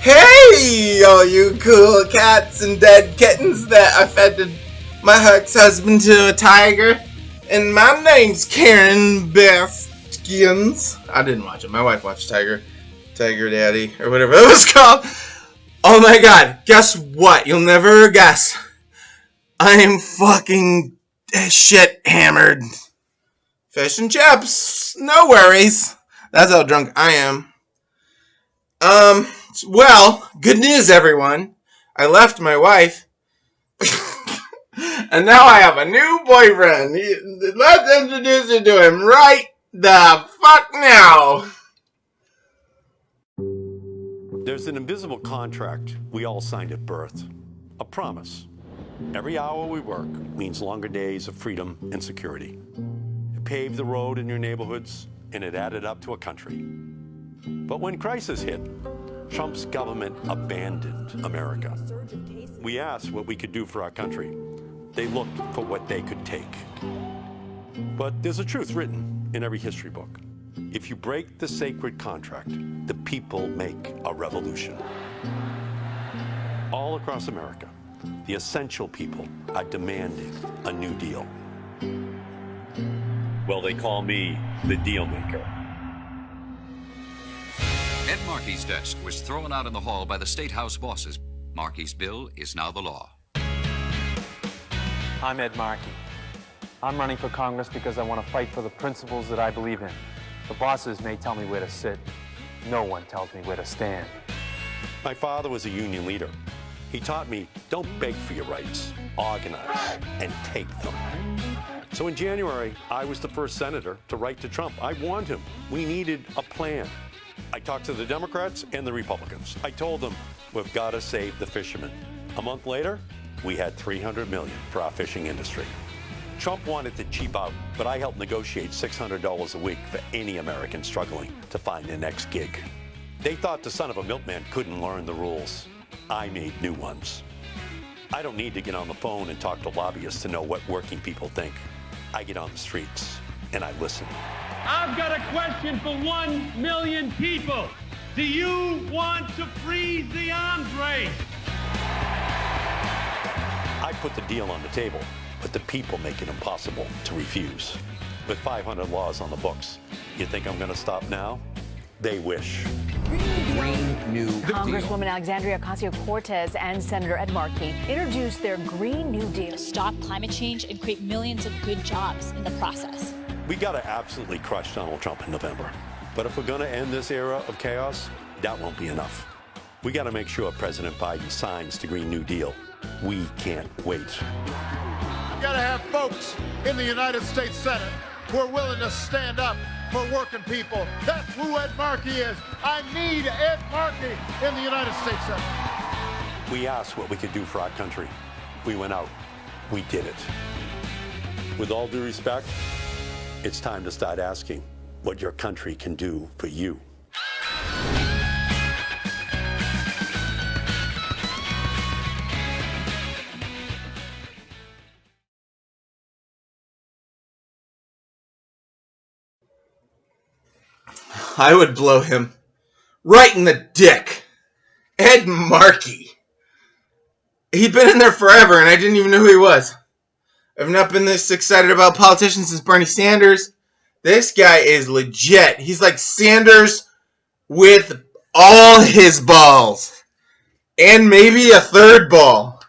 Hey, all you cool cats and dead kittens that I fed my ex-husband to a tiger. And my name's Karen Baskins. I didn't watch it. My wife watched Tiger Daddy, or whatever it was called. Oh my god, guess what? You'll never guess. I am fucking shit hammered. Fish and chips. No worries. That's how drunk I am. Well, good news, everyone. I left my wife. And now I have a new boyfriend. Let's introduce you to him right the fuck now. There's an invisible contract we all signed at birth. A promise. Every hour we work means longer days of freedom and security. It paved the road in your neighborhoods, and it added up to a country. But when crisis hit, Trump's government abandoned America. We asked what we could do for our country. They looked for what they could take. But there's a truth written in every history book. If you break the sacred contract, the people make a revolution. All across America, the essential people are demanding a new deal. Well, they call me the deal maker. Ed Markey's desk was thrown out in the hall by the State House bosses. Markey's bill is now the law. I'm Ed Markey. I'm running for Congress because I want to fight for the principles that I believe in. The bosses may tell me where to sit. No one tells me where to stand. My father was a union leader. He taught me, don't beg for your rights, organize and take them. So in January, I was the first senator to write to Trump. I warned him we needed a plan. I talked to the Democrats and the Republicans. I told them, we've got to save the fishermen. A month later, we had $300 million for our fishing industry. Trump wanted to cheap out, but I helped negotiate $600 a week for any American struggling to find their next gig. They thought the son of a milkman couldn't learn the rules. I made new ones. I don't need to get on the phone and talk to lobbyists to know what working people think. I get on the streets and I listen. I've got a question for 1 million people. Do you want to freeze the arms race? I put the deal on the table, but the people make it impossible to refuse. With 500 laws on the books, you think I'm going to stop now? They wish. Green New Deal. Congresswoman Alexandria Ocasio-Cortez and Senator Ed Markey introduced their Green New Deal. Stop climate change and create millions of good jobs in the process. We got to absolutely crush Donald Trump in November. But if we're going to end this era of chaos, that won't be enough. We got to make sure President Biden signs the Green New Deal. We can't wait. You've got to have folks in the United States Senate who are willing to stand up for working people. That's who Ed Markey is. I need Ed Markey in the United States Senate. We asked what we could do for our country. We went out. We did it. With all due respect, it's time to start asking what your country can do for you. I would blow him right in the dick. Ed Markey. He'd been in there forever and I didn't even know who he was. I've not been this excited about politicians since Bernie Sanders. This guy is legit. He's like Sanders with all his balls. And maybe a third ball.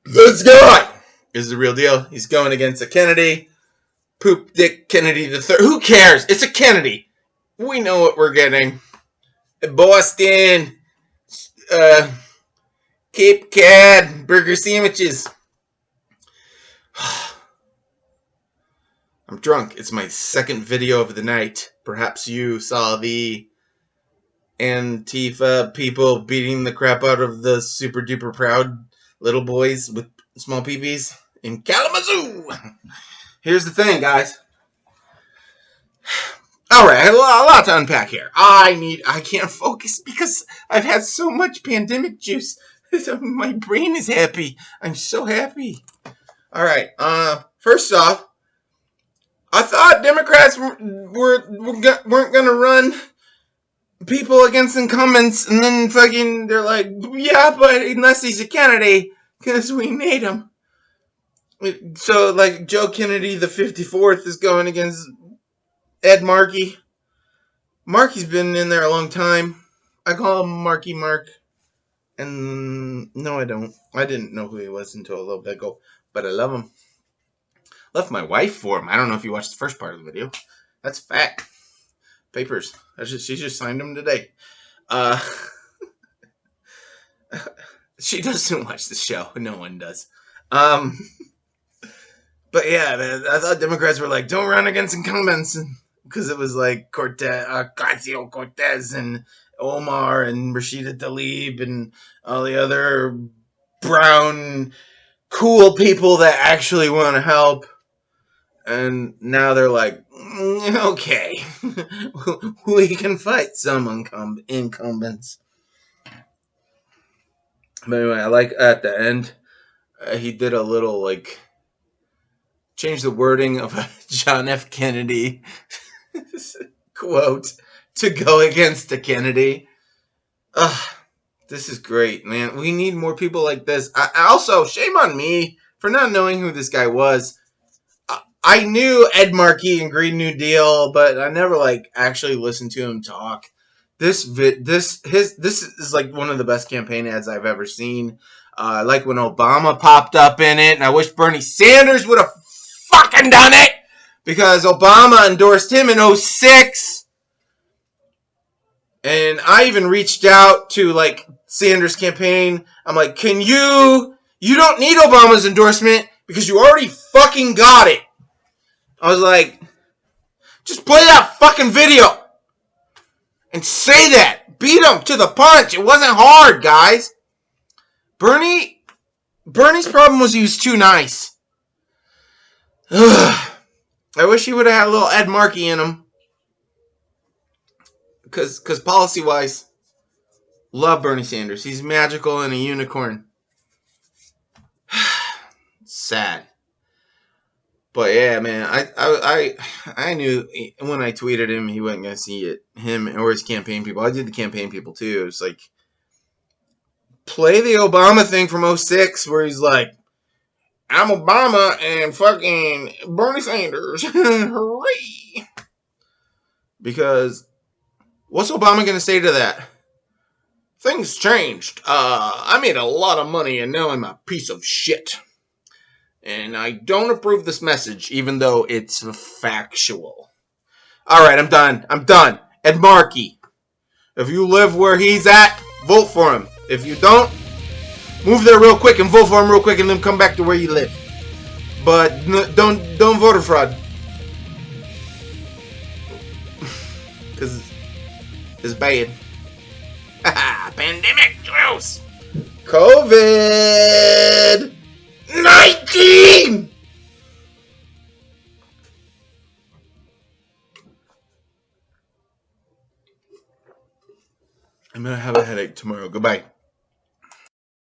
This guy is the real deal. He's going against a Kennedy. Poop Dick Kennedy the third. Who cares? It's a Kennedy. We know what we're getting. Boston. Cape Cod. Burger sandwiches. I'm drunk. It's my second video of the night. Perhaps you saw the Antifa people beating the crap out of the super duper proud little boys with small peepees in Kalamazoo. Here's the thing, guys. Alright, I have a lot to unpack here. I can't focus because I've had so much pandemic juice. My brain is happy. I'm so happy. Alright, first off, I thought Democrats weren't going to run people against incumbents, and then fucking they're like, yeah, but unless he's a candidate, because we need him. So, like, Joe Kennedy, the 54th, is going against Ed Markey. Markey's been in there a long time. I call him Markey Mark. And no, I don't. I didn't know who he was until a little bit ago. But I love him. Left my wife for him. I don't know if you watched the first part of the video. That's fact. Papers. She just signed them today. She doesn't watch the show. No one does. But yeah, man, I thought Democrats were like, don't run against incumbents. Because it was like Ocasio-Cortez and Omar and Rashida Tlaib and all the other brown, cool people that actually want to help. And now they're like, okay, we can fight some incumbents. But anyway, I like at the end, he did a little, like, change the wording of a John F. Kennedy quote to go against the Kennedy. This is great, man. We need more people like this. I also, shame on me for not knowing who this guy was. I knew Ed Markey and Green New Deal, but I never like actually listened to him talk. This is like one of the best campaign ads I've ever seen. I like when Obama popped up in it, and I wish Bernie Sanders would have fucking done it because Obama endorsed him in 2006. And I even reached out to like Sanders' campaign. I'm like, can you don't need Obama's endorsement because you already fucking got it. I was like, just play that fucking video and say that. Beat him to the punch. It wasn't hard, guys. Bernie's problem was he was too nice. Ugh. I wish he would have had a little Ed Markey in him. Because policy-wise, love Bernie Sanders. He's magical and a unicorn. Sad. But yeah, man, I knew when I tweeted him he wasn't gonna see it. Him or his campaign people. I did the campaign people too. It's like play the Obama thing from 2006 where he's like, I'm Obama and fucking Bernie Sanders. Hooray! Because what's Obama gonna say to that? Things changed. I made a lot of money and now I'm a piece of shit. And I don't approve this message, even though it's factual. Alright, I'm done. Ed Markey. If you live where he's at, vote for him. If you don't, move there real quick and vote for him real quick and then come back to where you live. But don't voter fraud. Because it's bad. Pandemic juice. COVID. 19! I'm gonna have a headache tomorrow. Goodbye.